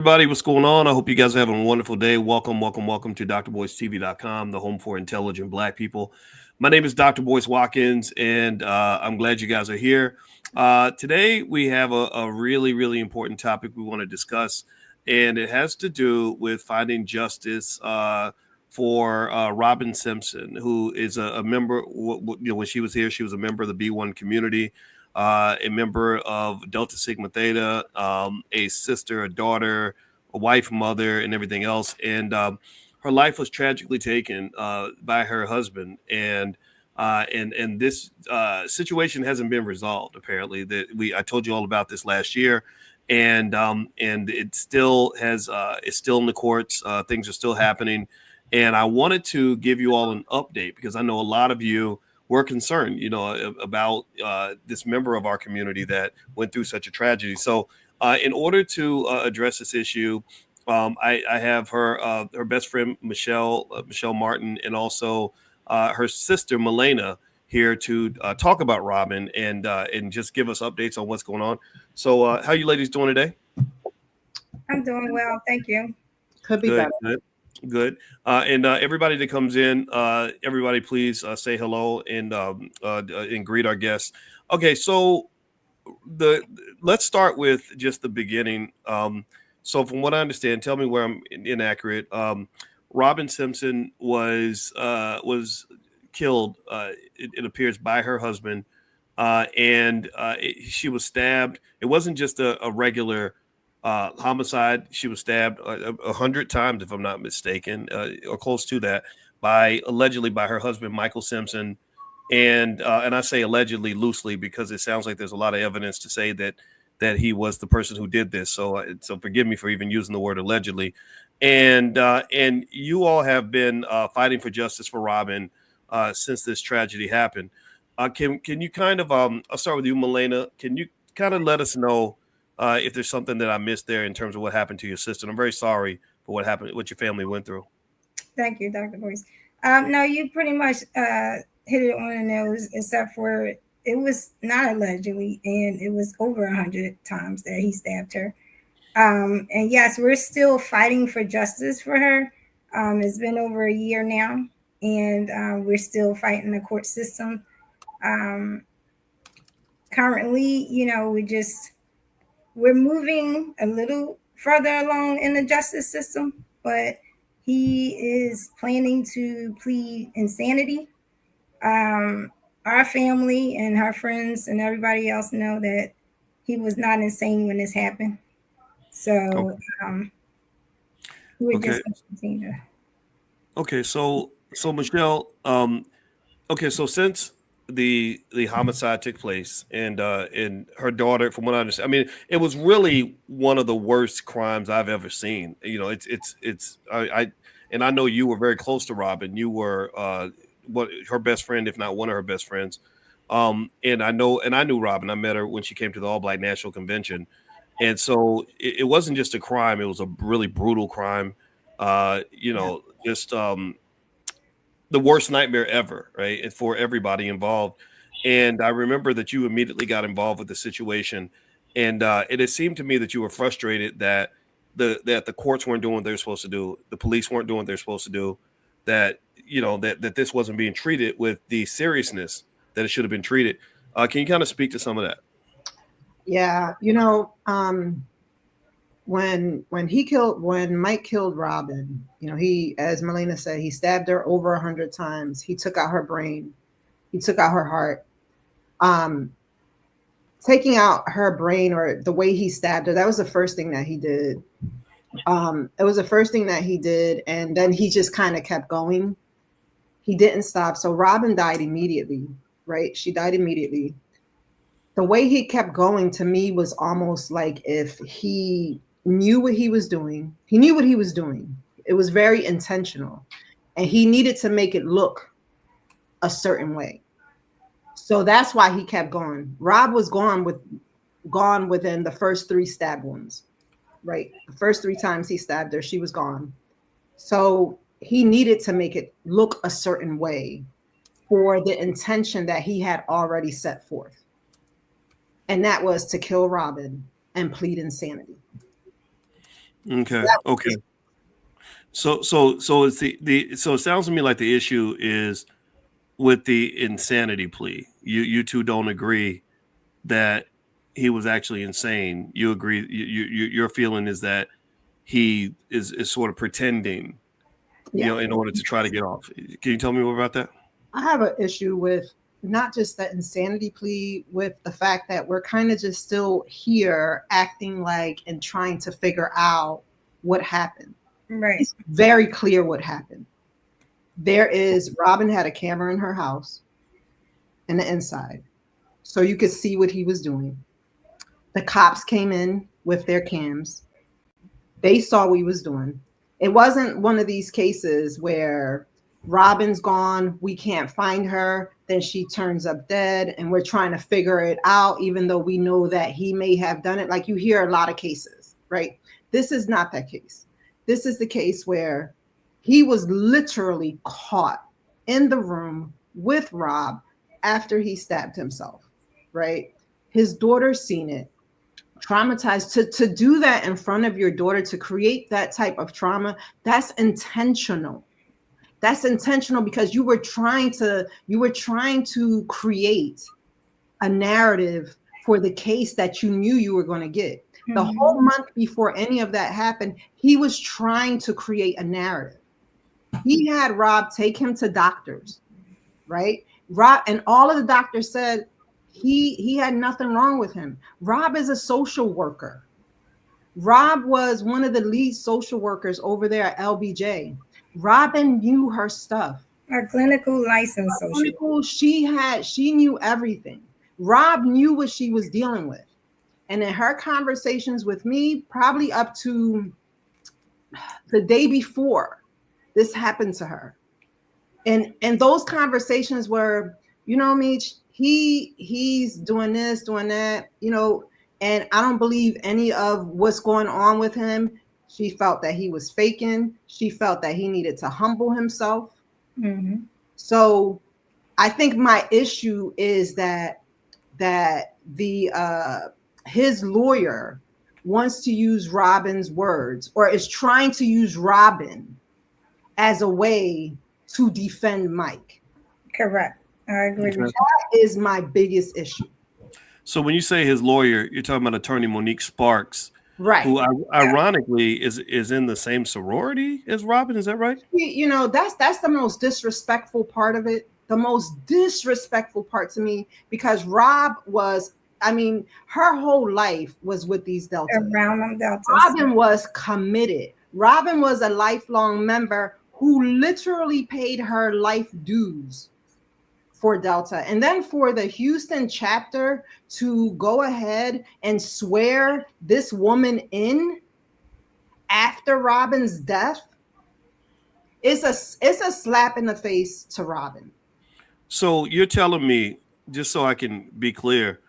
Everybody, what's going on? I hope you guys are having a wonderful day. Welcome to drboystv.com, the home for intelligent Black people. My name is Dr. Boyce Watkins, and I'm glad you guys are here. Today, we have a really important topic we want to discuss, and it has to do with finding justice for Robin Simpson, who is a member. When she was here, she was a member of the B1 community. A member of Delta Sigma Theta, a sister, a daughter, a wife, mother, and everything else. And her life was tragically taken by her husband. And this situation hasn't been resolved. Apparently, I told you all about this last year, and it still has it's still in the courts. Things are still happening, and I wanted to give you all an update because I know a lot of you we're concerned, about this member of our community that went through such a tragedy. So, in order to address this issue, I have her best friend Michelle Martin, and also her sister Milena here to talk about Robin and just give us updates on what's going on. So, how you ladies doing today? I'm doing well, thank you. Could be Good, better. good. And everybody that comes in, everybody please say hello and greet our guests. Okay, so let's start with just the beginning. So from what I understand, tell me where I'm inaccurate. Robin Simpson was killed. It appears by her husband, she was stabbed. It wasn't just a regular homicide. She was stabbed 100 times, if I'm not mistaken, or close to that, allegedly by her husband, Michael Simpson. And I say allegedly loosely because it sounds like there's a lot of evidence to say that he was the person who did this. So forgive me for even using the word allegedly. And you all have been fighting for justice for Robin since this tragedy happened. Can you kind of I'll start with you, Milena. Can you kind of let us know if there's something that I missed there in terms of what happened to your sister? And I'm very sorry for what happened, what your family went through. Thank you, Dr. Boyce. No, you pretty much hit it on the nose, except for it was not allegedly, and it was over 100 times that he stabbed her. And yes, we're still fighting for justice for her. It's been over a year now, and we're still fighting the court system. Um, Currently, we're moving a little further along in the justice system, but he is planning to plead insanity. Our family and her friends and everybody else know that he was not insane when this happened. So we're Okay. just going to continue. Okay. So Michelle, okay. So since the homicide took place and her daughter, from what I understand, I mean, it was really one of the worst crimes I've ever seen. And I know you were very close to Robin. You were what her best friend, if not one of her best friends. And I knew Robin. I met her when she came to the All Black National Convention. And so it wasn't just a crime; it was a really brutal crime. Just the worst nightmare ever, right? And for everybody involved. And I remember that you immediately got involved with the situation, and it seemed to me that you were frustrated that the courts weren't doing what they're supposed to do, the police weren't doing what they're supposed to do, that that this wasn't being treated with the seriousness that it should have been treated. Can you kind of speak to some of that? Yeah, when Mike killed Robin, he, as Melina said, he stabbed her over 100 times. He took out her brain, he took out her heart. Taking out her brain, or the way he stabbed her, that was the first thing that he did. It was the first thing that he did, and then he just kind of kept going. He didn't stop. So Robin died immediately, right? She died immediately. The way he kept going, to me, was almost like if he knew what he was doing. He knew what he was doing. It was very intentional, and he needed to make it look a certain way. So that's why he kept going. Rob was gone within the first 3 stab wounds, right? The first 3 times he stabbed her, she was gone. So he needed to make it look a certain way for the intention that he had already set forth. And that was to kill Robin and plead insanity. Okay. Okay. So it's so it sounds to me like the issue is with the insanity plea. You two don't agree that he was actually insane. You agree. Your feeling is that he is sort of pretending, Yeah. in order to try to get off. Can you tell me more about that? I have an issue with not just that insanity plea, with the fact that we're kind of just still here acting like and trying to figure out what happened. Right. It's very clear what happened. Robin had a camera in her house in the inside, so you could see what he was doing. The cops came in with their cams. They saw what he was doing. It wasn't one of these cases where Robin's gone, we can't find her, then she turns up dead, and we're trying to figure it out, even though we know that he may have done it. Like you hear a lot of cases, right? This is not that case. This is the case where he was literally caught in the room with Rob after he stabbed himself, right? His daughter's seen it. Traumatized. To do that in front of your daughter, to create that type of trauma, that's intentional. That's intentional because you were trying to create a narrative for the case that you knew you were going to get. The whole month before any of that happened, he was trying to create a narrative. He had Rob take him to doctors, right? Rob, and all of the doctors said he had nothing wrong with him. Rob is a social worker. Rob was one of the lead social workers over there at LBJ. Robin knew her stuff. A clinical license social. She knew everything. Rob knew what she was dealing with. And in her conversations with me, probably up to the day before this happened to her. And those conversations were, Meech, he's doing this, doing that, and I don't believe any of what's going on with him. She felt that he was faking. She felt that he needed to humble himself. Mm-hmm. So I think my issue is that his lawyer wants to use Robin's words, or is trying to use Robin as a way to defend Mike. Correct. I agree with you. That is my biggest issue. So when you say his lawyer, you're talking about attorney Monique Sparks, right? Who ironically is in the same sorority as Robin. Is that right? That's the most disrespectful part of it. The most disrespectful part to me, because Rob was, her whole life was with these Deltas. Around them Deltas. Robin was committed. Robin was a lifelong member who literally paid her life dues for Delta. And then for the Houston chapter to go ahead and swear this woman in after Robin's death, it's a slap in the face to Robin. So you're telling me, just so I can be clear,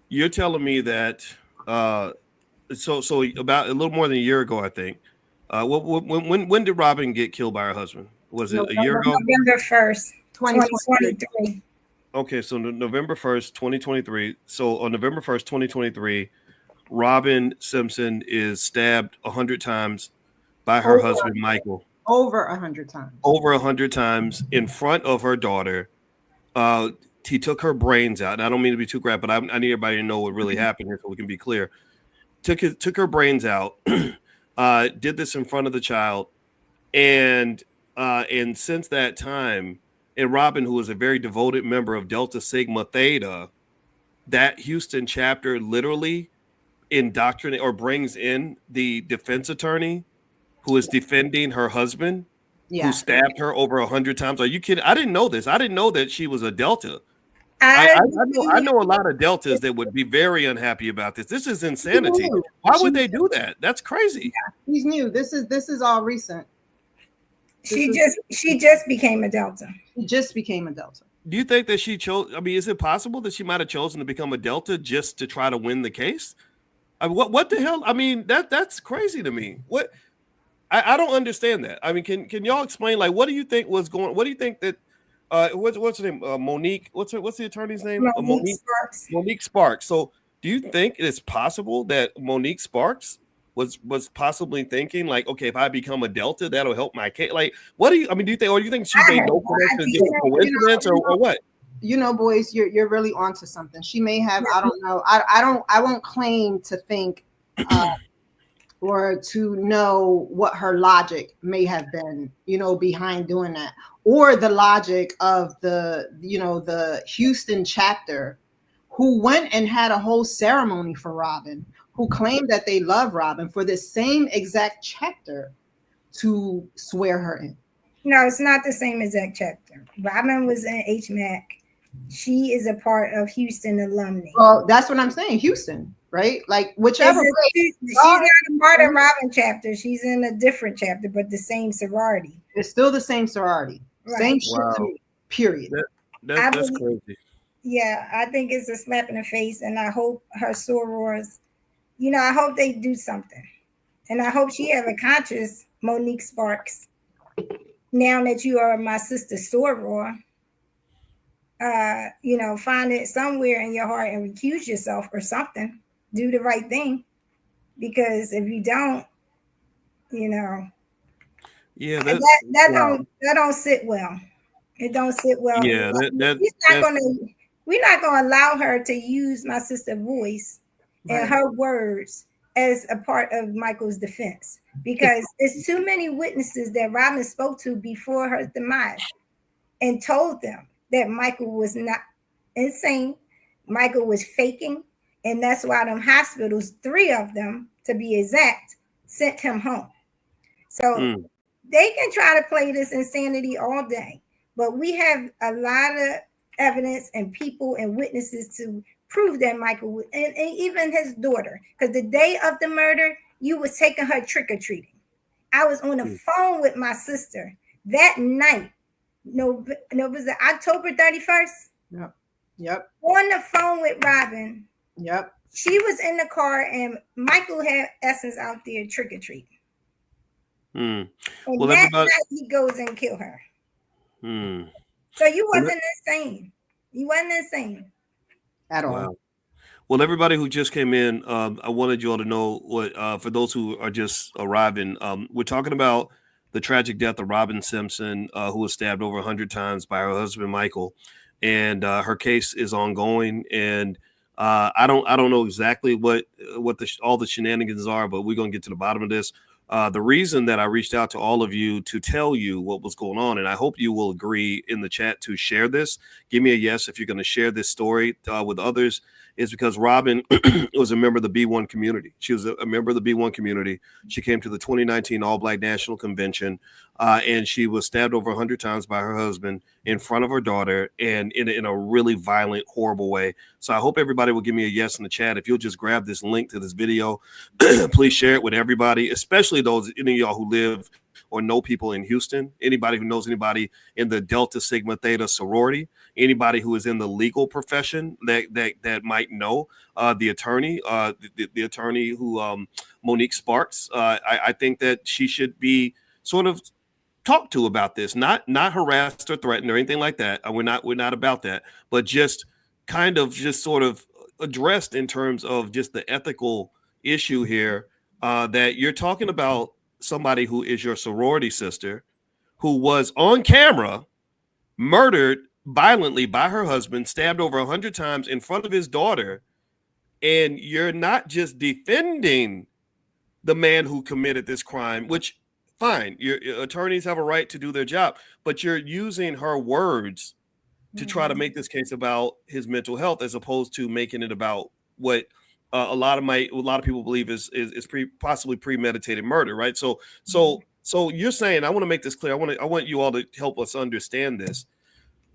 you're telling me that so about a little more than a year ago, I think. When did Robin get killed by her husband? Was it a year ago? November 1st, 2023. Okay, so November 1st, 2023. So on November 1st, 2023, Robin Simpson is stabbed 100 times by her husband, Michael. Over 100 times. Over 100 times in front of her daughter. He took her brains out. And I don't mean to be too graphic, but I need everybody to know what really happened here so we can be clear. Took her brains out. Did this in front of the child, and since that time, and Robin, who was a very devoted member of Delta Sigma Theta, that Houston chapter literally indoctrinates or brings in the defense attorney who is defending her husband, who stabbed her over 100 times. Are you kidding? I didn't know this. I didn't know that she was a Delta. I know a lot of Deltas that would be very unhappy about this. This is insanity. Why would they do that? That's crazy. Yeah, he's new. This is all recent. She just became a Delta. She just became a Delta. Do you think that she chose? I mean, is it possible that she might have chosen to become a Delta just to try to win the case? What the hell? I mean, that's crazy to me. What? I don't understand that. I mean, can y'all explain? Like, what do you think was going? What do you think that? What's her name? Monique. What's the attorney's name? Monique Sparks. Monique Sparks. So, do you think it's possible that Monique Sparks was possibly thinking like, okay, if I become a Delta, that'll help my case. Like, what do you? I mean, do you think she made no connection, just a coincidence, or what? Boys, you're really onto something. She may have. I don't know. I won't claim to think or to know what her logic may have been, behind doing that, or the logic of the Houston chapter, who went and had a whole ceremony for Robin, who claimed that they love Robin, for this same exact chapter to swear her in. No, it's not the same exact chapter. Robin was in HMAC. She is a part of Houston alumni. Well, that's what I'm saying. Houston, right? Like whichever. She's not a part of Robin chapter. She's in a different chapter, but the same sorority. It's still the same sorority. Right. Same shit to me, period. That's crazy. Yeah, I think it's a slap in the face, and I hope her sorors, I hope they do something. And I hope she have a conscience, Monique Sparks. Now that you are my sister soror, find it somewhere in your heart and recuse yourself or something. Do the right thing, because if you don't, yeah, that don't sit well. It don't sit well. Yeah, we're not gonna allow her to use my sister's voice and her words as a part of Michael's defense, because there's too many witnesses that Robin spoke to before her demise and told them that Michael was not insane. Michael was faking. And that's why them hospitals, 3 of them to be exact, sent him home. So they can try to play this insanity all day, but we have a lot of evidence and people and witnesses to prove that Michael, and even his daughter, because the day of the murder, you was taking her trick-or-treating. I was on the phone with my sister that night. No, was it October 31st? Yep. On the phone with Robin. Yep. She was in the car and Michael had Essence out there trick-or-treating. And well, that night he goes and kill her. So you wasn't insane. You wasn't insane. At all. Wow. Well, everybody who just came in, I wanted you all to know what, for those who are just arriving, we're talking about the tragic death of Robin Simpson, who was stabbed over 100 times by her husband, Michael. And her case is ongoing. And I don't know exactly what all the shenanigans are, but we're going to get to the bottom of this. The reason that I reached out to all of you to tell you what was going on, and I hope you will agree in the chat to share this. Give me a yes if you're going to share this story with others, is because Robin was a member of the B1 community. She was a member of the B1 community. She came to the 2019 All-Black National Convention, and she was stabbed over 100 times by her husband in front of her daughter, and in a really violent, horrible way. So I hope everybody will give me a yes in the chat. If you'll just grab this link to this video, please share it with everybody, especially those any of y'all who live or know people in Houston, anybody who knows anybody in the Delta Sigma Theta sorority, anybody who is in the legal profession that might know the attorney, the attorney who Monique Sparks. I think that she should be sort of talked to about this, not harassed or threatened or anything like that. We're not about that, but just kind of just sort of addressed in terms of just the ethical issue here, that you're talking about somebody who is your sorority sister, who was on camera murdered violently by her husband, stabbed over 100 times in front of his daughter, and you're not just defending the man who committed this crime, which fine, your attorneys have a right to do their job, but you're using her words to try to make this case about his mental health, as opposed to making it about what a lot of people believe is possibly premeditated murder, right? So you're saying, I want to make this clear. I want you all to help us understand this.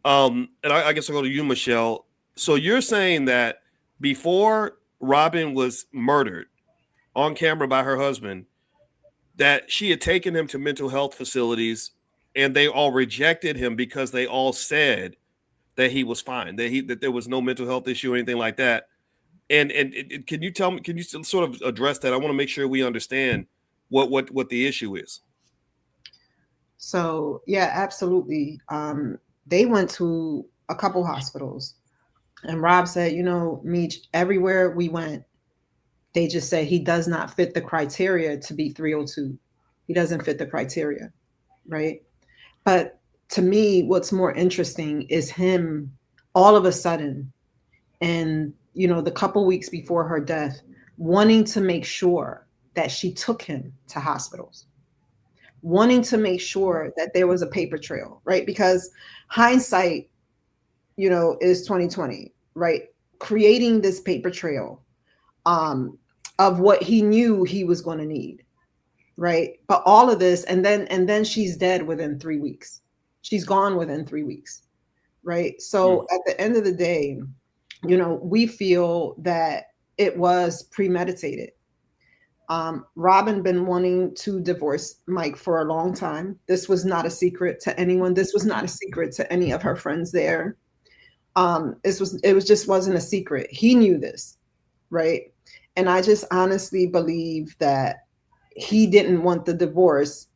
And I guess I'll go to you, Michelle. So you're saying that before Robin was murdered on camera by her husband, that she had taken him to mental health facilities and they all rejected him because they all said that he was fine, that there was no mental health issue or anything like that. And can you tell me? Can you sort of address that? I want to make sure we understand what the issue is. So yeah, absolutely. They went to a couple hospitals, and Rob said, Meech, everywhere we went, They just say he does not fit the criteria to be 302. He doesn't fit the criteria, right? But to me, what's more interesting is him all of a sudden, and the couple weeks before her death, wanting to make sure that she took him to hospitals, wanting to make sure that there was a paper trail, right? Because hindsight, is 2020, right? Creating this paper trail of what he knew he was going to need, right? But all of this, and then she's dead within 3 weeks. She's gone within 3 weeks, right? So at the end of the day, we feel that it was premeditated. Robin been wanting to divorce Mike for a long time. This was not a secret to anyone. This was not a secret to any of her friends there. It just wasn't a secret. He knew this, right? And I just honestly believe that he didn't want the divorce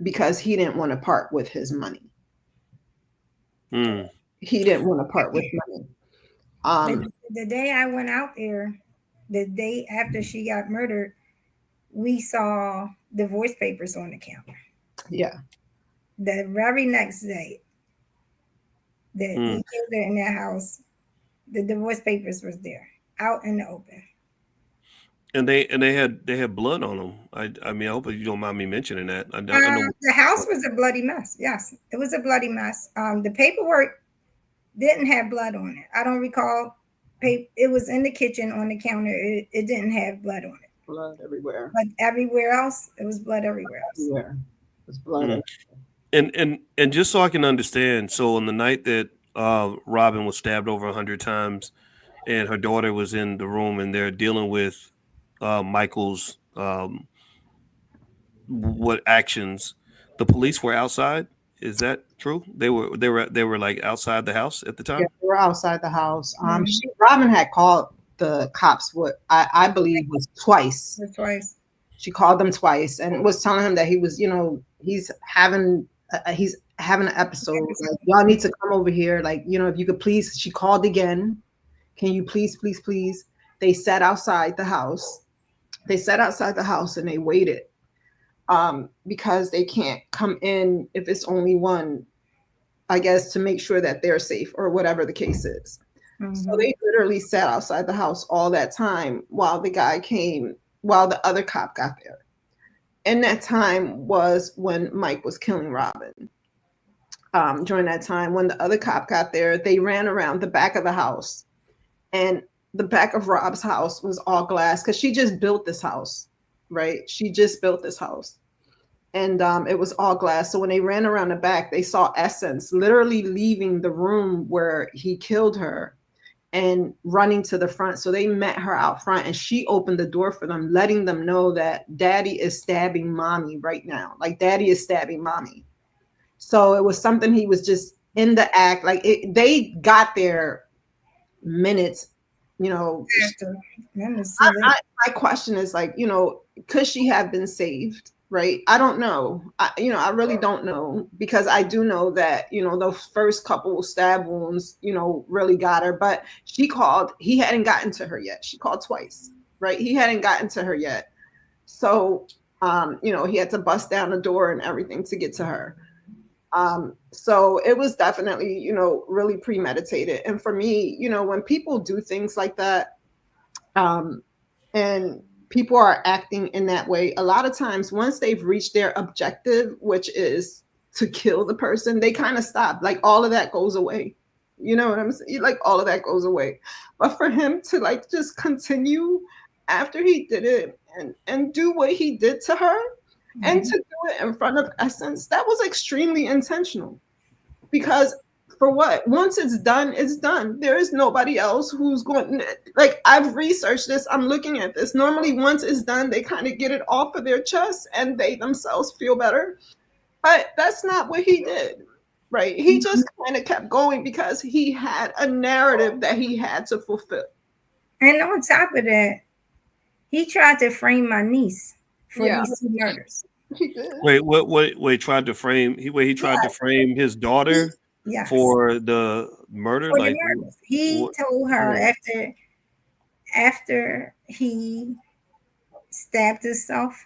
because he didn't want to part with his money. He didn't want to part with money. The day I went out there, the day after she got murdered, we saw divorce papers on the counter. Yeah. The very next day that he killed her in that house, the divorce papers was there, out in the open. And they had blood on them. I mean, I hope you don't mind me mentioning that. I know the house was a bloody mess. Yes, it was a bloody mess. The paperwork didn't have blood on it. I don't recall. It was in the kitchen on the counter. It didn't have blood on it. Blood everywhere. But everywhere else, it was blood everywhere else. Everywhere. It was blood everywhere. And just so I can understand, so on the night that Robin was stabbed over 100 times, and her daughter was in the room, and they're dealing with Michael's what actions, the police were outside. Is that true? They were like outside the house at the time. Yeah, they were outside the house. Robin had called the cops. What I believe was twice. Twice. She called them twice and was telling him that he was, he's having an episode. Like, y'all need to come over here. Like, if you could please. She called again. Can you please? They sat outside the house. And they waited. Because they can't come in if it's only one, I guess, to make sure that they're safe or whatever the case is. So they literally sat outside the house all that time while the other cop got there. And that time was when Mike was killing Robin. During that time, when the other cop got there, they ran around the back of the house. And the back of Rob's house was all glass because she just built this house. Right? She just built this house. And it was all glass. So when they ran around the back, they saw Essence literally leaving the room where he killed her and running to the front. So they met her out front and she opened the door for them, letting them know that daddy is stabbing mommy right now. Like daddy is stabbing mommy. So it was something he was just in the act. Like they got there minutes, my question is like, could she have been saved? Right. I don't know. I really don't know, because I do know that, the first couple stab wounds, really got her, but he hadn't gotten to her yet. She called twice, right? He hadn't gotten to her yet. So, he had to bust down the door and everything to get to her. So it was definitely, really premeditated. And for me, when people do things like that, and people are acting in that way, a lot of times once they've reached their objective, which is to kill the person, they kind of stop. Like all of that goes away. You know what I'm saying? Like all of that goes away. But for him to like just continue after he did it and do what he did to her, and to do it in front of Essence, that was extremely intentional. Because for what? Once it's done, it's done. There is nobody else who's going. Like, I've researched this. I'm looking at this. Normally, once it's done, they kind of get it off of their chest and they themselves feel better. But that's not what he did, right? He just kind of kept going because he had a narrative that he had to fulfill. And on top of that, he tried to frame my niece for these two murders. He did. Wait, tried to frame. He tried to frame his daughter. Yes. For the murder. For the murders. He told her after he stabbed himself,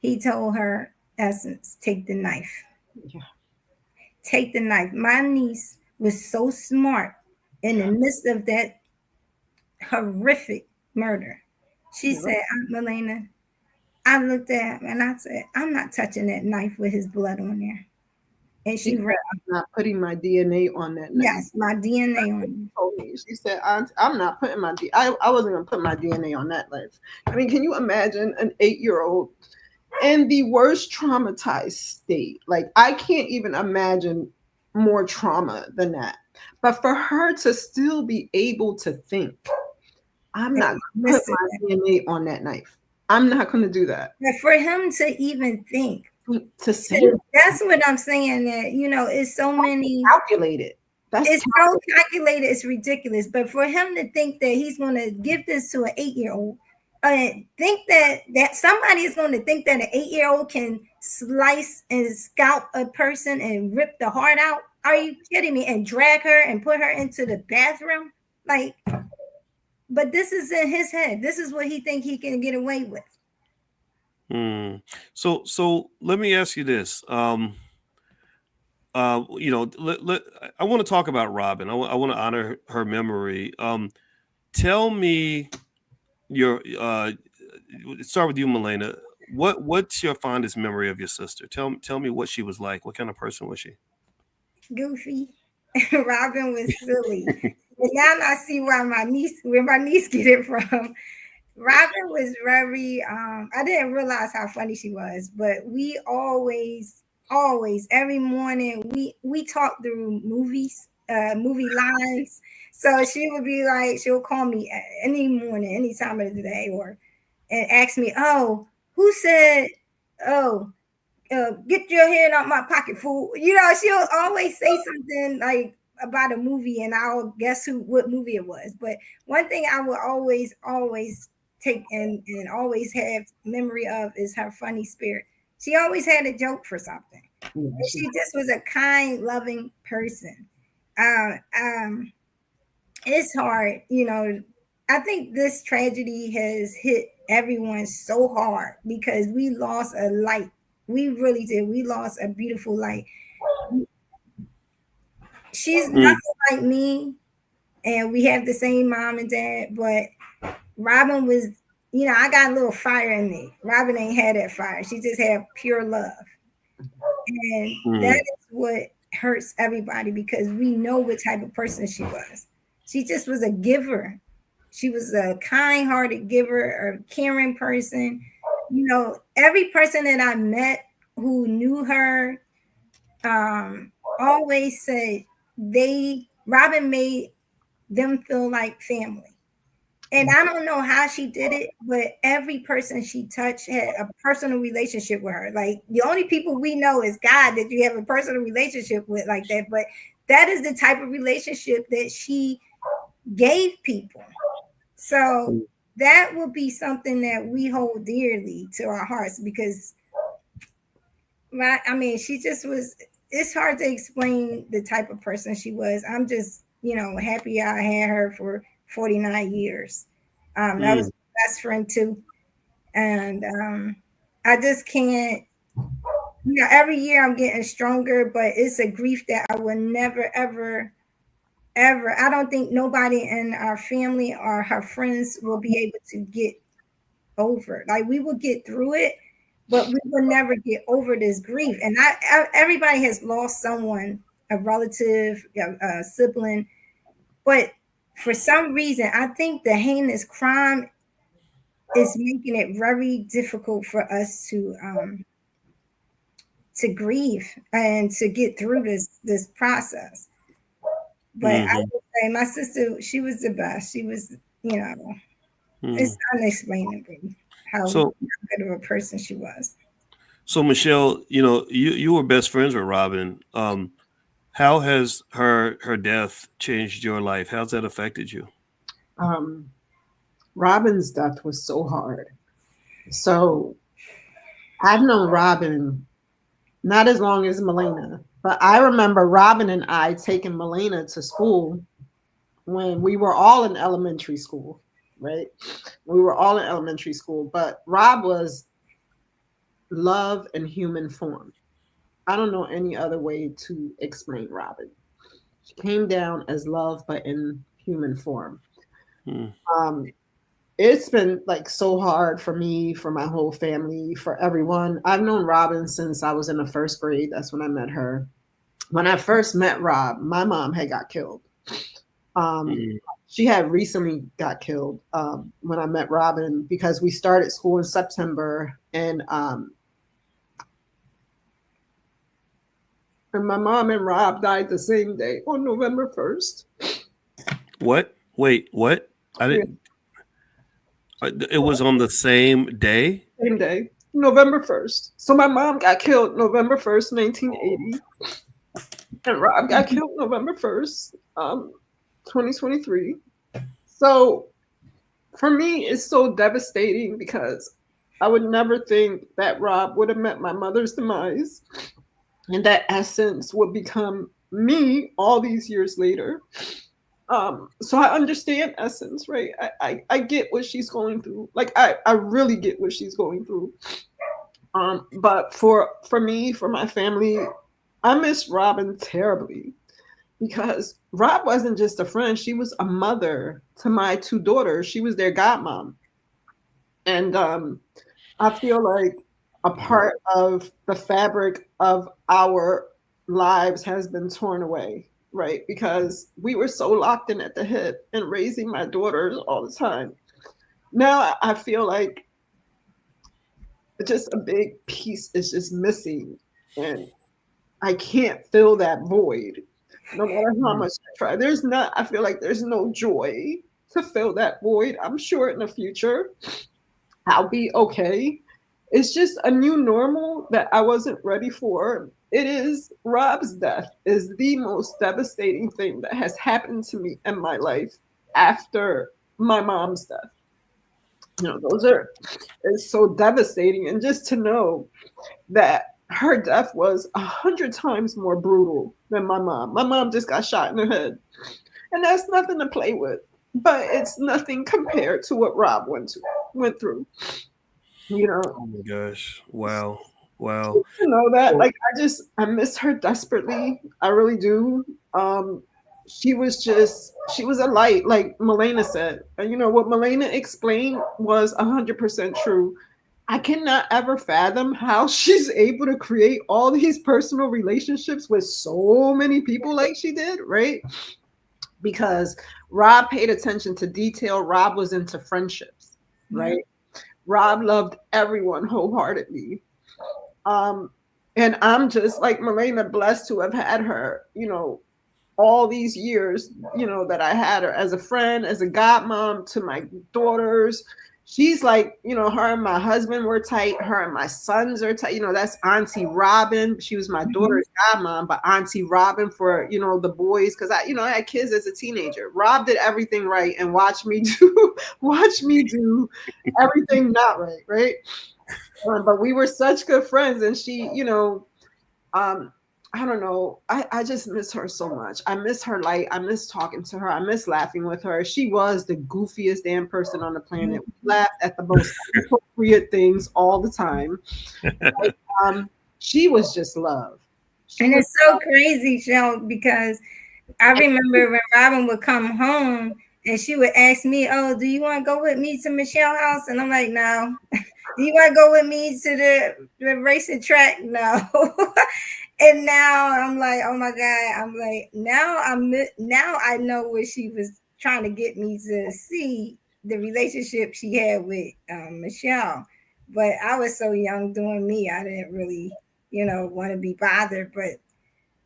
he told her, Essence, take the knife. Yeah. Take the knife. My niece was so smart in the midst of that horrific murder. She said, Aunt Melena, I looked at him and I said, I'm not touching that knife with his blood on there. And she ran. I'm not putting my DNA on that knife. Yes, my DNA on it. She said, I'm not putting my I wasn't going to put my DNA on that knife. I mean, can you imagine an 8-year-old in the worst traumatized state? Like, I can't even imagine more trauma than that. But for her to still be able to think, I'm not going to put my DNA on that knife. I'm not going to do that. But for him to even think, to say that's what I'm saying, that, you know, it's so many calculated. It's so calculated, it's ridiculous. But for him to think that he's going to give this to an 8-year-old, think that somebody is going to think that an 8-year-old can slice and scalp a person and rip the heart out. Are you kidding me? And drag her and put her into the bathroom? Like, but this is in his head. This is what he think he can get away with. So let me ask you this. You know, I want to talk about Robin. I want to honor her memory. Tell me your start with you, Melena. What's your fondest memory of your sister? Tell me what she was like. What kind of person was she? Goofy. Robin was silly. And now I see where my niece get it from. Robin was very I didn't realize how funny she was, but we always every morning we talk through movies, movie lines. So she would be like, she'll call me any morning, any time of the day, and ask me, oh, who said, oh, get your head out my pocket, fool. You know, she'll always say something like about a movie, and I'll guess what movie it was. But one thing I will always take and always have memory of is her funny spirit. She always had a joke for something. She just was a kind, loving person. It's hard, you know. I think this tragedy has hit everyone so hard because we lost a light. We really did. We lost a beautiful light. She's nothing like me, and we have the same mom and dad, but Robin was, you know, I got a little fire in me. Robin ain't had that fire. She just had pure love. And that is what hurts everybody because we know what type of person she was. She just was a giver. She was a kind-hearted giver, a caring person. You know, every person that I met who knew her always said Robin made them feel like family. And I don't know how she did it, but every person she touched had a personal relationship with her. Like the only people we know is God that you have a personal relationship with like that. But that is the type of relationship that she gave people. So that will be something that we hold dearly to our hearts because, I mean, she just was, it's hard to explain the type of person she was. I'm just, you know, happy I had her for 49 years. That was my best friend too. And I just can't, you know, every year I'm getting stronger, but it's a grief that I will never, ever, I don't think nobody in our family or her friends will be able to get over. Like we will get through it, but we will never get over this grief. And everybody has lost someone, a relative, a sibling, but for some reason, I think the heinous crime is making it very difficult for us to grieve and to get through this process. But I would say my sister, she was the best. She was, you know, it's unexplainable how good of a person she was. So Michelle, you know, you were best friends with Robin. How has her death changed your life? How's that affected you? Robin's death was so hard. So I've known Robin not as long as Melena, but I remember Robin and I taking Melena to school when we were all in elementary school. right? We were all in elementary school, but Rob was love in human form. I don't know any other way to explain Robin. She came down as love, but in human form. Hmm. It's been like so hard for me, for my whole family, for everyone. I've known Robin since I was in the first grade. That's when I met her. When I first met Rob, my mom had got killed. Um, Hmm. she had recently got killed when I met Robin because we started school in September, and my mom and Rob died the same day on November 1st. What? Wait, what? I Yeah, didn't. It was on the same day. same day, November 1st. So my mom got killed November 1st, 1980, and Rob got killed November 1st, 2023. So for me, it's so devastating because I would never think that Rob would have met my mother's demise and that Essence would become me all these years later. So I understand Essence, right? I get what she's going through. Like I really get what she's going through. But for me, for my family, I miss Robin terribly because Rob wasn't just a friend, she was a mother to my two daughters. She was their godmom. And I feel like a part of the fabric of our lives has been torn away, right? Because we were so locked in at the hip and raising my daughters all the time. Now I feel like just a big piece is just missing. And I can't fill that void no matter how much I try. I feel like there's no joy to fill that void. I'm sure in the future I'll be okay. It's just a new normal that I wasn't ready for. It is Rob's death is the most devastating thing that has happened to me in my life after my mom's death. It's so devastating. And just to know that her death was 100 times more brutal than my mom. My mom just got shot in the head. And that's nothing to play with. But it's nothing compared to what Rob went through. You know, Oh my gosh! Wow! Wow! to know that, So, like, I miss her desperately. I really do. She was a light, like Milena said. And you know what Milena explained was 100% true. I cannot ever fathom how she's able to create all these personal relationships with so many people like she did, right? Because Rob paid attention to detail. Rob was into friendships, Yeah. right? Rob loved everyone wholeheartedly. Um, and I'm just like Milena, blessed to have had her, all these years, that I had her as a friend, as a godmom to my daughters. She's like, her and my husband were tight. Her and my sons are tight. That's Auntie Robin. She was my Mhm. daughter's godmom, but Auntie Robin for, the boys. Cause I had kids as a teenager. Rob did everything right and watch me do everything not right. Right. But we were such good friends. And she, um, I don't know. I just miss her so much. I miss her light. I miss talking to her. I miss laughing with her. She was the goofiest damn person on the planet. We laughed at the most inappropriate things all the time. Um, she was just love. She And was it's so crazy, Shell, because I remember when Robin would come home and she would ask me, "Oh, do you want to go with me to Michelle's house?" And I'm like, "No." Do you want to go with me to the racing track? No. And now I'm like, oh my God. I'm like, now I know what she was trying to get me to see, the relationship she had with Michelle. But I was so young doing me. I didn't really, want to be bothered. But,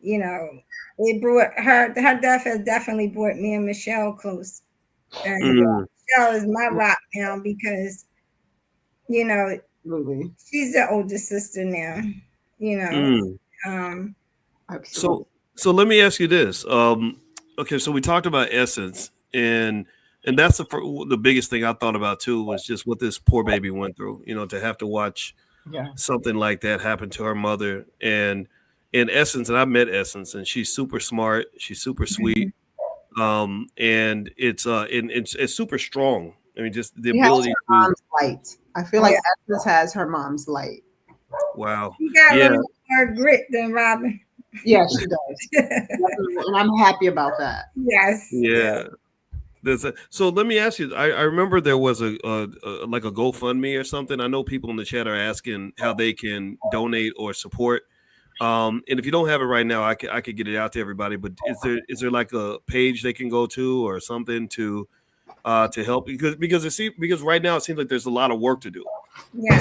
you know, it brought her death has definitely brought me and Michelle close. And mm, Michelle is my rock now because, you know, absolutely, she's the older sister now, you know. mm. Um, absolutely. So let me ask you this. Okay, so we talked about Essence, and that's the biggest thing I thought about too was just what this poor baby went through. To have to watch Yeah. something like that happen to her mother, and in Essence, and I met Essence, and she's super smart, she's super sweet, and it's super strong. I mean, just the She has ability her to. mom's light. I feel like Essence has her mom's light. Wow. You got a Yeah. little more grit than Robin. Yeah, she does. And I'm happy about that. Yes. Yeah. So let me ask you. I remember there was a like a GoFundMe or something. I know people in the chat are asking how they can donate or support. And if you don't have it right now, I could get it out to everybody. But is there like a page they can go to or something to help? Because right now it seems like there's a lot of work to do. Yeah.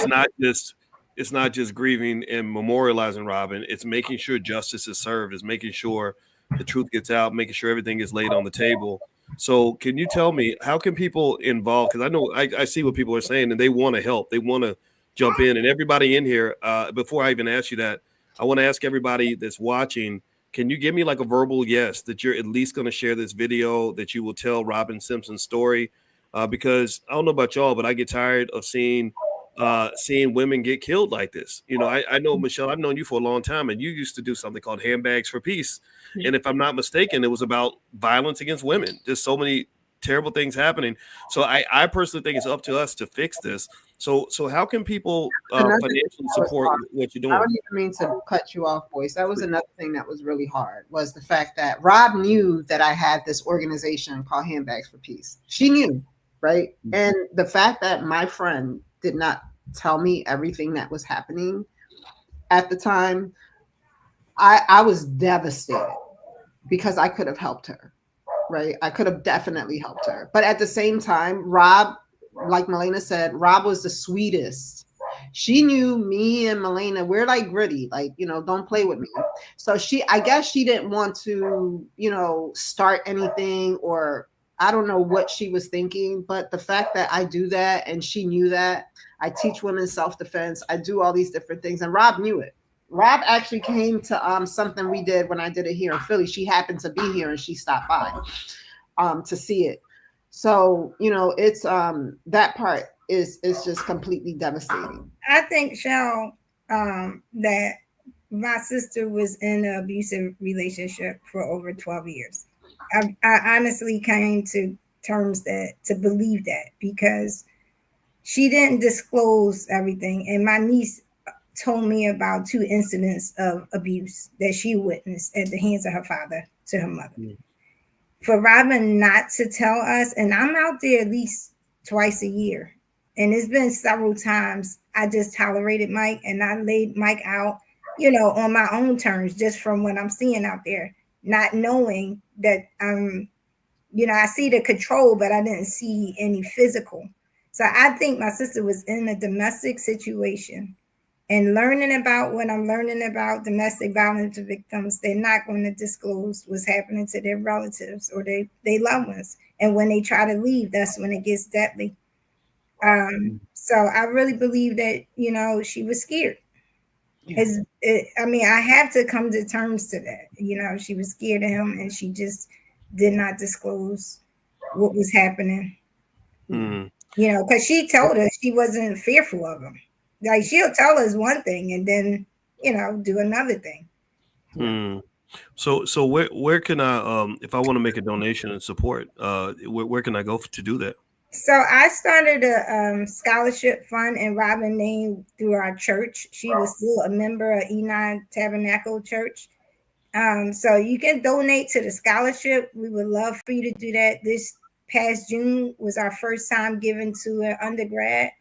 It's not just grieving and memorializing Robin. It's making sure justice is served. It's making sure the truth gets out. Making sure everything is laid on the table. So, can you tell me how can people involve? Because I know I see what people are saying, and they want to help. They want to jump in, and everybody in here. Before I even ask you that, I want to ask everybody that's watching. Can you give me like a verbal yes that you're at least going to share this video, that you will tell Robin Simpson's story? Because I don't know about y'all, but I get tired of seeing women get killed like this. You know, I know, Michelle, I've known you for a long time, and you used to do something called Handbags for Peace. And if I'm not mistaken, it was about violence against women. There's so many terrible things happening. So I personally think it's up to us to fix this. So how can people financially support what you're doing? I don't even mean to cut you off, Boyce. That was another thing that was really hard, was the fact that Rob knew that I had this organization called Handbags for Peace. She knew, right? And the fact that my friend did not tell me everything that was happening at the time, I was devastated, because I could have helped her, right? I could have definitely helped her. But at the same time, Rob, like Milena said, Rob was the sweetest. She knew me and Milena, we're like gritty, like, don't play with me. So I guess she didn't want to, start anything, or I don't know what she was thinking. But the fact that I do that, and she knew that, I teach women self-defense, I do all these different things, and Rob knew it. Rob actually came to something we did when I did it here in Philly. She happened to be here and she stopped by to see it. So, it's that part is just completely devastating. I think, Shell, that my sister was in an abusive relationship for over 12 years. I honestly came to terms to believe that, because she didn't disclose everything. And my niece told me about 2 incidents of abuse that she witnessed at the hands of her father to her mother. For Robin not to tell us, and I'm out there at least twice a year, and it's been several times I just tolerated Mike, and I laid Mike out, on my own terms, just from what I'm seeing out there, not knowing that I see the control, but I didn't see any physical. So I think my sister was in a domestic situation, and learning about what I'm learning about domestic violence victims, they're not going to disclose what's happening to their relatives or their loved ones. And when they try to leave, that's when it gets deadly. So I really believe that, she was scared. Yeah. I have to come to terms to that. She was scared of him, and she just did not disclose what was happening. Because she told us she wasn't fearful of him. Like, she'll tell us one thing and then, do another thing. So where can I, if I want to make a donation and support, where can I go to do that? So I started a scholarship fund in Robin name through our church. She was still a member of Enon Tabernacle Church. So you can donate to the scholarship. We would love for you to do that. This past June was our first time giving to an undergrad.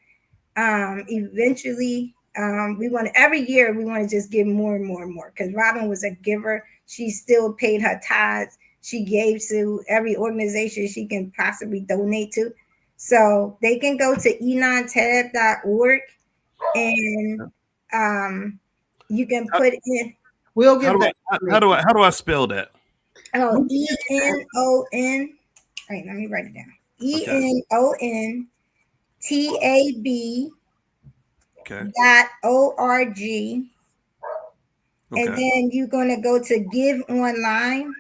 Eventually, every year we want to just give more and more and more, because Robin was a giver. She still paid her tithes. She gave to every organization she can possibly donate to. So they can go to enontab.org, and you can put in. We'll give that. How do I spell that? Oh, ENON. Wait, let me write it down. ENONTAB. .org. And then you're going to go to Give Online.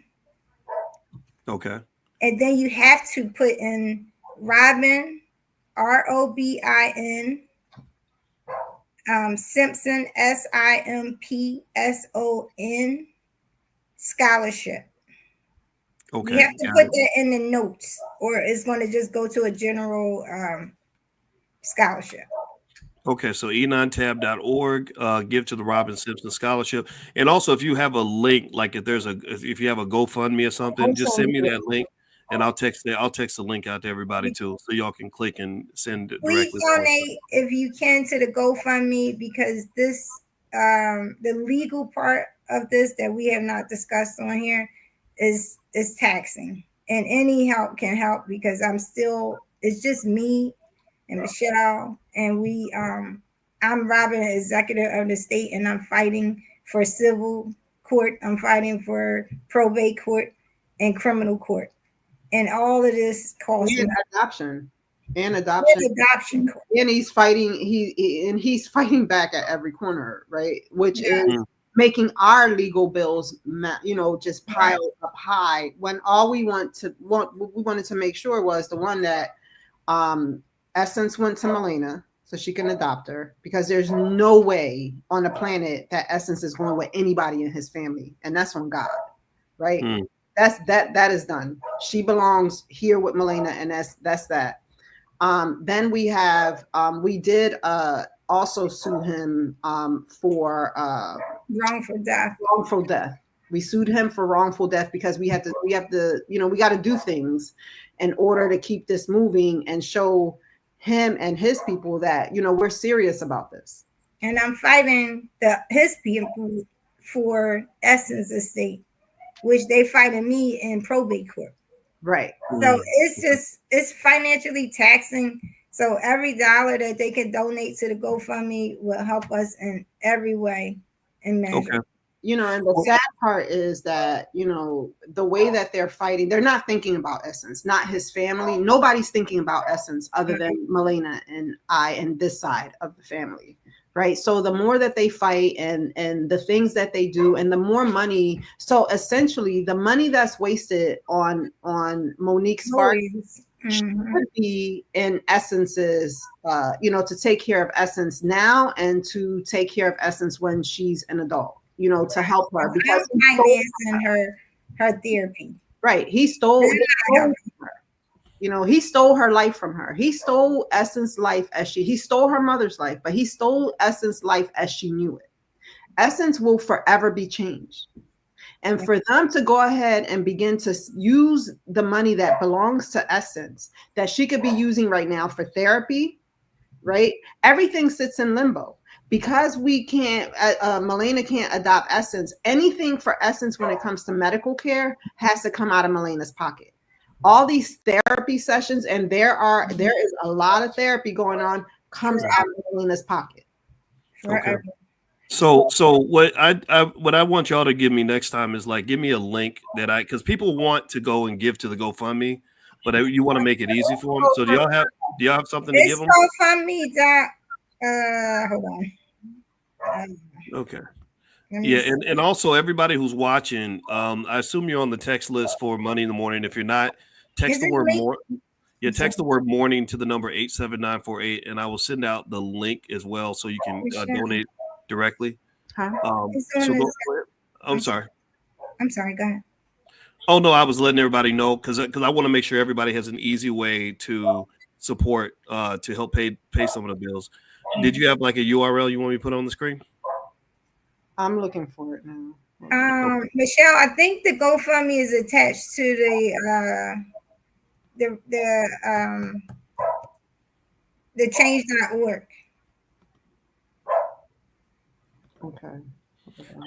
Okay. And then you have to put in Robin, ROBIN, Simpson, SIMPSON, scholarship. Okay. You have to put that in the notes, or it's going to just go to a general scholarship. Okay, so enontab.org, give to the Robin Simpson Scholarship. And also if you have a link, like if you have a GoFundMe or something, just send me that link and I'll text the link out to everybody too. So y'all can click and send it Please directly. donate if you can to the GoFundMe, because this the legal part of this that we have not discussed on here is taxing. And any help can help, because it's just me and Michelle, and I'm Robin, executive of the state, and I'm fighting for civil court, I'm fighting for probate court and criminal court, and all of this costs adoption court. And he's fighting he's fighting back at every corner, right? Which is making our legal bills just pile up high, when all we wanted to make sure was the one that Essence went to Melena so she can adopt her, because there's no way on the planet that Essence is going with anybody in his family, and that's on God, right? That is done. She belongs here with Melena, and that's that. Then we have we did also sue him for wrongful death. We sued him for wrongful death because we got to do things in order to keep this moving and show him and his people that we're serious about this. And I'm fighting his people for Essence estate, which they fighting me in probate court. Right. So it's financially taxing. So every dollar that they can donate to the GoFundMe will help us in every way and measure. Okay. And the sad part is that, the way that they're fighting, they're not thinking about Essence, not his family. Nobody's thinking about Essence other than Melena and I and this side of the family. Right. So the more that they fight and the things that they do, and the more money. So essentially the money that's wasted on Monique Sparks should be in Essence's, to take care of Essence now and to take care of Essence when she's an adult, to help her, because financing her therapy. Right. He stole her. He stole her life from her. He stole Essence's life he stole her mother's life, but he stole Essence's life as she knew it. Essence will forever be changed. And for them to go ahead and begin to use the money that belongs to Essence, that she could be using right now for therapy, right? Everything sits in limbo. Because we can't, Melena can't adopt Essence, anything for Essence when it comes to medical care has to come out of Melena's pocket. All these therapy sessions, and there is a lot of therapy going on, comes out of Melena's pocket. Okay. So what I want y'all to give me next time is give me a link because people want to go and give to the GoFundMe, but you want to make it easy for them. So do y'all have something to give them? GoFundMe. Hold on. Okay. Yeah, and also everybody who's watching, I assume you're on the text list for Money in the Morning. If you're not, text the word more. Yeah, text the word morning to the number 87948, and I will send out the link as well so you can donate directly. I'm sorry. I'm sorry. Go ahead. Oh no, I was letting everybody know because I want to make sure everybody has an easy way to support to help pay some of the bills. Did you have a URL you want me to put on the screen? I'm looking for it now. Michelle, I think the GoFundMe is attached to the change.org. Okay.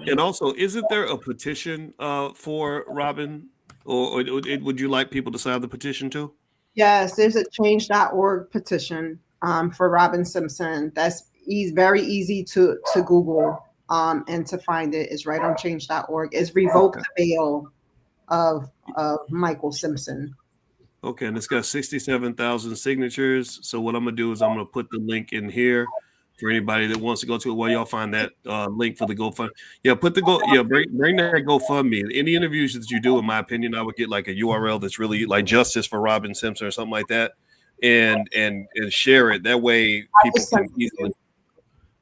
And also, isn't there a petition for Robin, or would you like people to sign the petition too? Yes, there's a change.org petition for Robin Simpson. That's very easy to Google and to find it. It's right on change.org. It's revoke the bail of Michael Simpson. Okay, and it's got 67,000 signatures. So what I'm gonna do is I'm gonna put the link in here for anybody that wants to go to it. While y'all find that link for the GoFundMe. Yeah, bring that GoFundMe. Any interviews that you do, in my opinion, I would get a URL that's really justice for Robin Simpson or something like that, and share it. That way people can easily.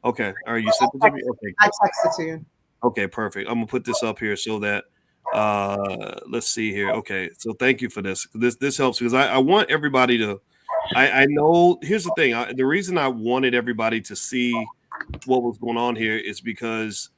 Okay, all right. You sent it to me. Okay, I texted to you. Okay, perfect. I'm gonna put this up here so that Let's see here. Okay, so thank you for this. This helps because I want everybody to. I know. Here's the thing. The reason I wanted everybody to see what was going on here is because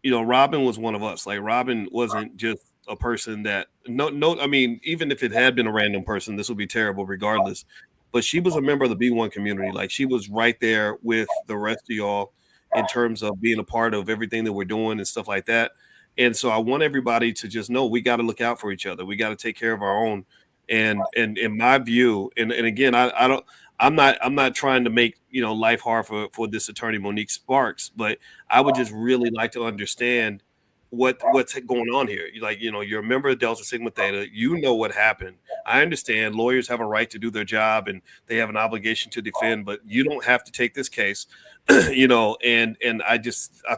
Robin was one of us. Like Robin wasn't just a person that no. I mean, even if it had been a random person, this would be terrible regardless. But she was a member of the B1 community. Like she was right there with the rest of y'all in terms of being a part of everything that we're doing and stuff like that. And so I want everybody to just know we got to look out for each other. We got to take care of our own. And in my view, and again, I don't. I'm not trying to make life hard for this attorney Monique Sparks, but I would just really like to understand what's going on here. You're a member of Delta Sigma Theta. You know what happened. I understand lawyers have a right to do their job and they have an obligation to defend, but you don't have to take this case. And I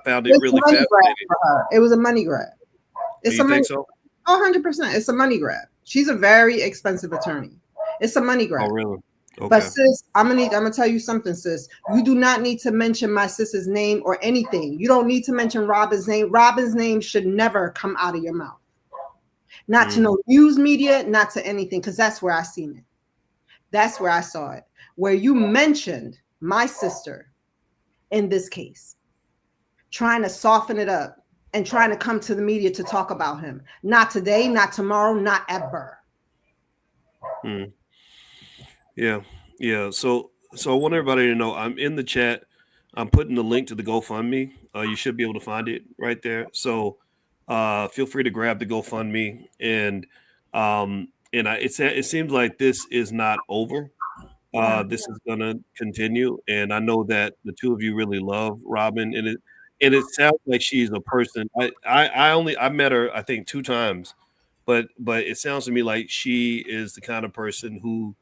found it really fascinating. For her. It was a money grab. It's You a money. think so? 100%. It's a money grab. She's a very expensive attorney. It's a money grab. Oh, really? Okay. But sis, I'm gonna tell you something, sis. You do not need to mention my sister's name or anything. You don't need to mention Robin's name. Robin's name should never come out of your mouth. Not to no news media, not to anything, because that's where I seen it. That's where I saw it. Where you mentioned my sister in this case, trying to soften it up and trying to come to the media to talk about him. Not today, not tomorrow, not ever. Yeah. So I want everybody to know I'm in the chat. I'm putting the link to the GoFundMe. You should be able to find it right there. So feel free to grab the GoFundMe. And it seems like this is not over. This is gonna continue. And I know that the two of you really love Robin, and it sounds like she's a person. I met her I think 2 times, but it sounds to me like she is the kind of person who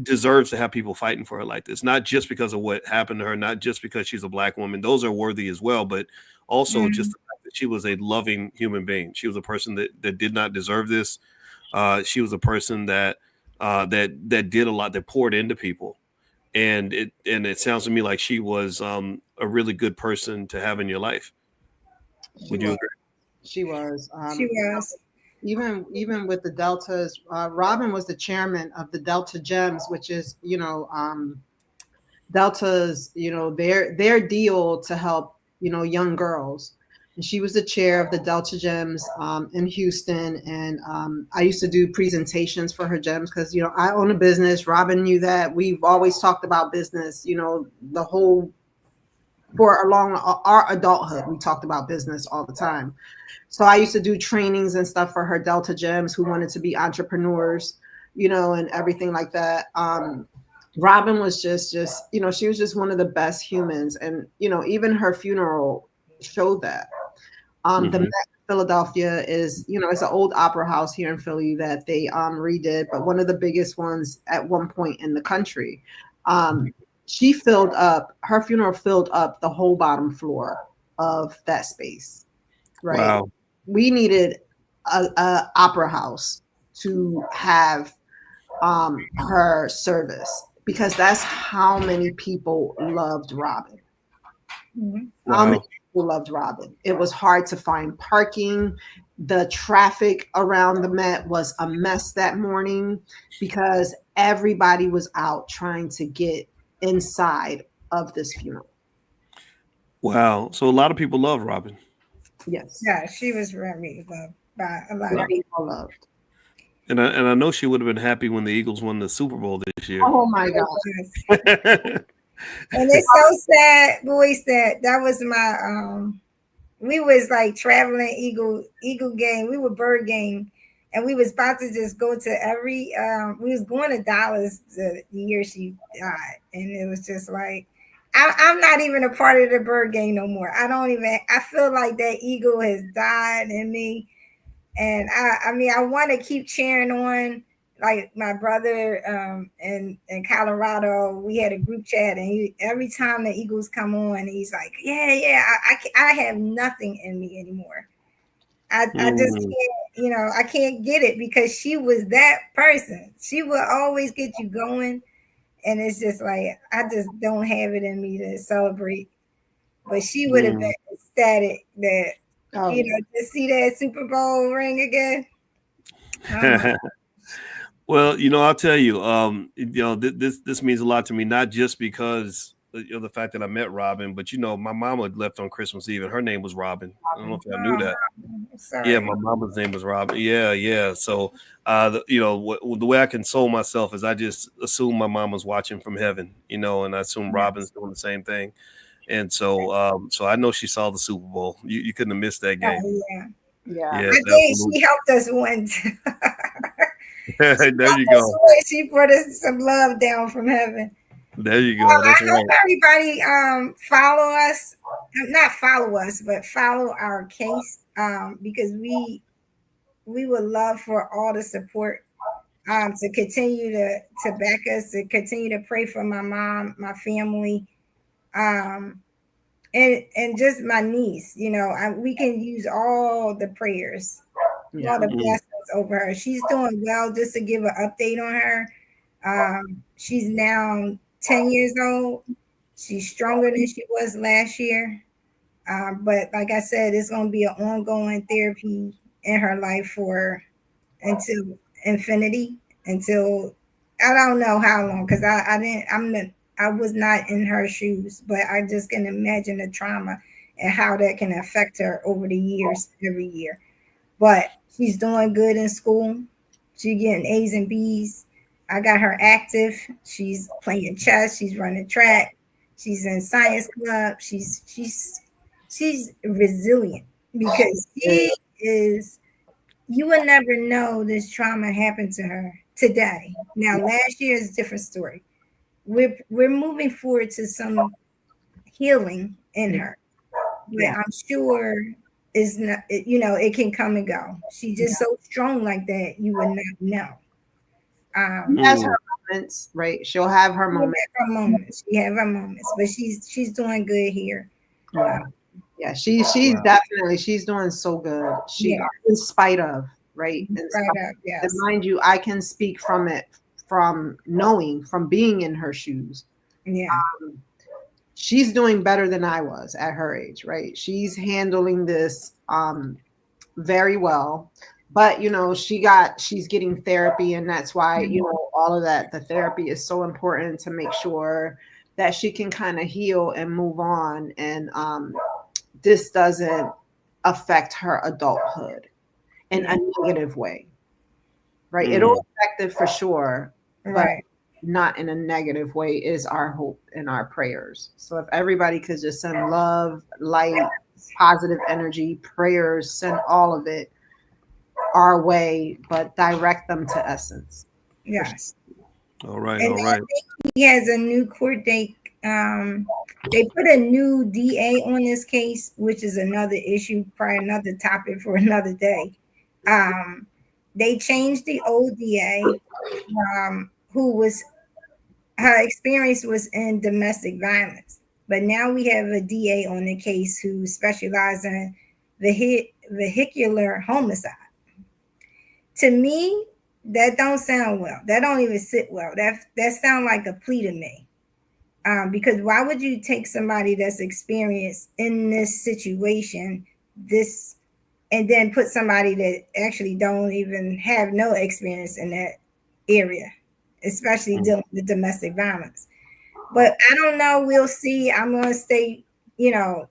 deserves to have people fighting for her like this, not just because of what happened to her, not just because she's a Black woman. Those are worthy as well, but also just the fact that she was a loving human being. She was a person that did not deserve this. She was a person that did a lot, that poured into people, and it sounds to me like she was a really good person to have in your life. Would you agree? She was. She was. Even with the Deltas, Robin was the chairman of the Delta Gems, which is Delta's their deal to help young girls. And she was the chair of the Delta Gems in Houston, and I used to do presentations for her gems because I own a business. Robin knew that. We've always talked about business. The whole for along our adulthood, we talked about business all the time. So I used to do trainings and stuff for her Delta Gems who wanted to be entrepreneurs, and everything like that. Robin was just she was just one of the best humans. And, even her funeral showed that. The Met Philadelphia is, it's an old opera house here in Philly that they redid, but one of the biggest ones at one point in the country. She filled up, her funeral filled up the whole bottom floor of that space. Right. Wow. We needed a opera house to have her service because that's how many people loved Robin. Wow. How many people loved Robin? It was hard to find parking. The traffic around the Met was a mess that morning because everybody was out trying to get inside of this funeral. Wow. So a lot of people love Robin. Yes. Yeah, she was very loved by a lot of people. Loved. And I know she would have been happy when the Eagles won the Super Bowl this year. Oh my God. And it's so sad, boys, that was my we was like traveling Eagle game. We were bird game, and we was about to just go to every we was going to Dallas the year she died, and it was just like I'm not even a part of the bird game no more. I feel like that eagle has died in me. And I mean, I want to keep cheering on. Like my brother in Colorado, we had a group chat, and every time the Eagles come on, he's like, yeah, I have nothing in me anymore. I just can't, I can't get it because she was that person. She will always get you going. And it's just like, I just don't have it in me to celebrate. But she would have been ecstatic that Oh, you know, to see that Super Bowl ring again. Oh my Well, I'll tell you, this means a lot to me, not just because the fact that I met Robin, but my mama left on Christmas Eve, and her name was Robin. I don't know if y'all knew God. that. I'm Yeah, sorry. my mama's name was Robin. Yeah, yeah. So, the way I console myself is I just assume my mama's watching from heaven, and I assume Robin's Yes. doing the same thing. And so I know she saw the Super Bowl. You couldn't have missed that game. Oh yeah. yeah. Yes, I think absolutely. she helped us win. She helped There you us go. win. She brought us some love down from heaven. There you go. I That's hope right. everybody follow us, not follow us, but follow our case because we would love for all the support to continue to back us, to continue to pray for my mom, my family, um, and just my niece. We can use all the prayers, all Yeah. the Mm, blessings over her. She's doing well. Just to give an update on her, she's now 10 years old. She's stronger than she was last year. But like I said, it's going to be an ongoing therapy in her life for until infinity, until I don't know how long, because I was not in her shoes, but I just can imagine the trauma and how that can affect her over the years, every year. But she's doing good in school. She's getting A's and B's. I got her active. She's playing chess. She's running track. She's in science club. She's resilient because she is. You would never know this trauma happened to her today. Now, last year is a different story. We're moving forward to some healing in her, but Yeah. I'm sure is not. It can come and go. She's just so strong like that. You would not know. She has mm. her moments, right? She'll have her She have moments. her moments. She have her moments, but she's doing good here. Yeah. Yeah. She's Wow. definitely she's doing so good. She Yeah, in spite of, right? In right spite, up. and Yes. mind you, I can speak from it, from knowing, from being in her shoes. Yeah. She's doing better than I was at her age, right? She's handling this very well. But she's getting therapy, and that's why, all of that, the therapy is so important to make sure that she can kind of heal and move on, and this doesn't affect her adulthood in a Yeah. negative way, right? It'll Mm. affect it for sure, but Right. not in a negative way is our hope and our prayers. So if everybody could just send love, light, positive energy, prayers, send all of it our way, but direct them to essence. For sure. Yes. All right. And All I right. think he has a new court date. They put a new DA on this case, which is another issue, probably another topic for another day. Um, they changed the old DA, who was her experience was in domestic violence, but now we have a DA on the case who specializes in vehicular homicide. To me, that don't sound well. That don't even sit well. That sound like a plea to me. Because why would you take somebody that's experienced in this situation, this, and then put somebody that actually don't even have no experience in that area, especially Mm. dealing with domestic violence? But I don't know. We'll see. I'm going to stay, you know,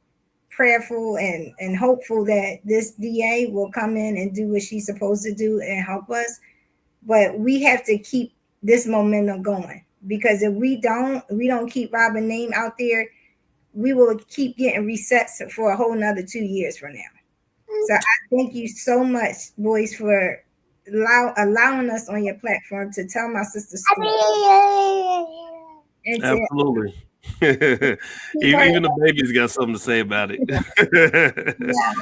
prayerful and hopeful that this DA will come in and do what she's supposed to do and help us. But we have to keep this momentum going, because if we don't keep Robin's name out there, we will keep getting resets for a whole nother 2 years from now. So I thank you so much, boys, for allowing us on your platform to tell my sister's story and to Absolutely. keep her. Even the baby's got something to say about it. Yeah,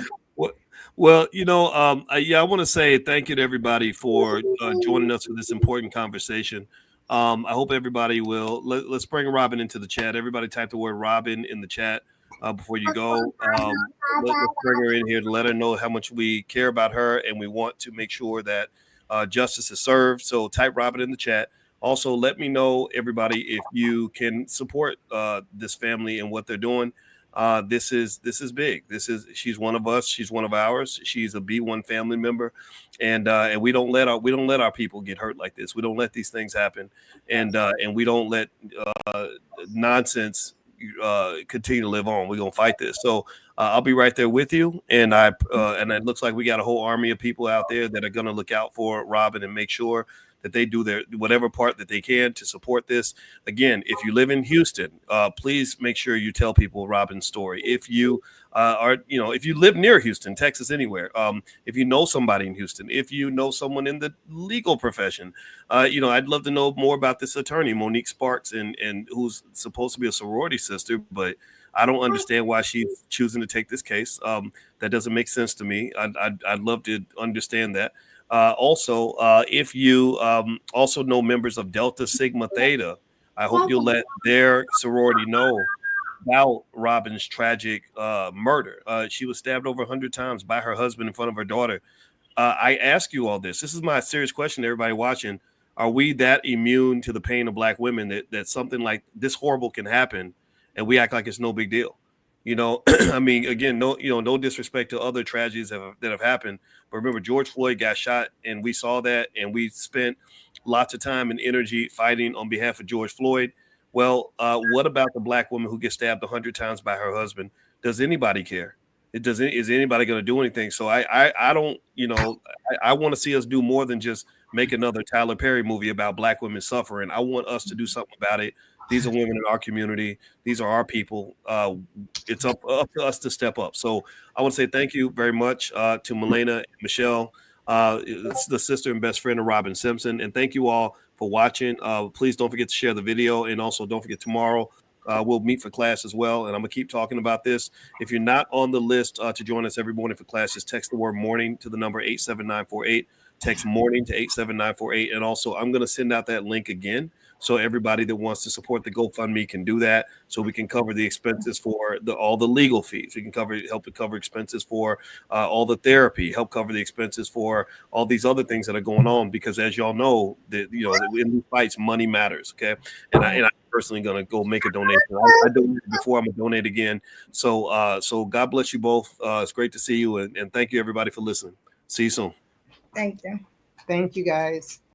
Well, yeah, I want to say thank you to everybody for joining us for this important conversation. I hope everybody will let's bring Robin into the chat. Everybody type the word Robin in the chat before you go. Let's bring her in here to let her know how much we care about her, and we want to make sure that justice is served. So type Robin in the chat. Also, let me know, everybody, if you can support this family and what they're doing. This is big. She's one of us. She's one of ours. She's a B1 family member, and we don't let our people get hurt like this. We don't let these things happen, and we don't let nonsense continue to live on. We're gonna fight this. So I'll be right there with you, and and it looks like we got a whole army of people out there that are gonna look out for Robin and make sure that they do their whatever part that they can to support this. Again, if you live in Houston, please make sure you tell people Robin's story. If you if you live near Houston, Texas, anywhere, if you know somebody in Houston, if you know someone in the legal profession, I'd love to know more about this attorney, Monique Sparks, and who's supposed to be a sorority sister, but I don't understand why she's choosing to take this case. That doesn't make sense to me. I'd love to understand that. Also, if you also know members of Delta Sigma Theta, I hope you'll let their sorority know about Robin's tragic murder. She was stabbed over 100 times by her husband in front of her daughter. I ask you all this. This is my serious question to everybody watching. Are we that immune to the pain of Black women that something like this horrible can happen and we act like it's no big deal? I mean, again, no disrespect to other tragedies that have happened. But remember, George Floyd got shot, and we saw that, and we spent lots of time and energy fighting on behalf of George Floyd. Well, what about the Black woman who gets stabbed 100 times by her husband? Does anybody care? Is anybody going to do anything? So I don't, I want to see us do more than just make another Tyler Perry movie about Black women suffering. I want us to do something about it. These are women in our community. These are our people. It's up to us to step up. So I want to say thank you very much to Milena and Michelle. It's the sister and best friend of Robin Simpson. And thank you all for watching. Please don't forget to share the video. And also don't forget tomorrow, we'll meet for class as well. And I'm going to keep talking about this. If you're not on the list to join us every morning for class, just text the word morning to the number 87948. Text morning to 87948. And also, I'm going to send out that link again. So everybody that wants to support the GoFundMe can do that. So we can cover the expenses for all the legal fees. We can help to cover expenses for all the therapy, help cover the expenses for all these other things that are going on. Because as y'all know, that in these fights, money matters. Okay, and I'm personally going to go make a donation. I donated before. I'm going to donate again. So God bless you both. It's great to see you, and thank you everybody for listening. See you soon. Thank you. Thank you, guys.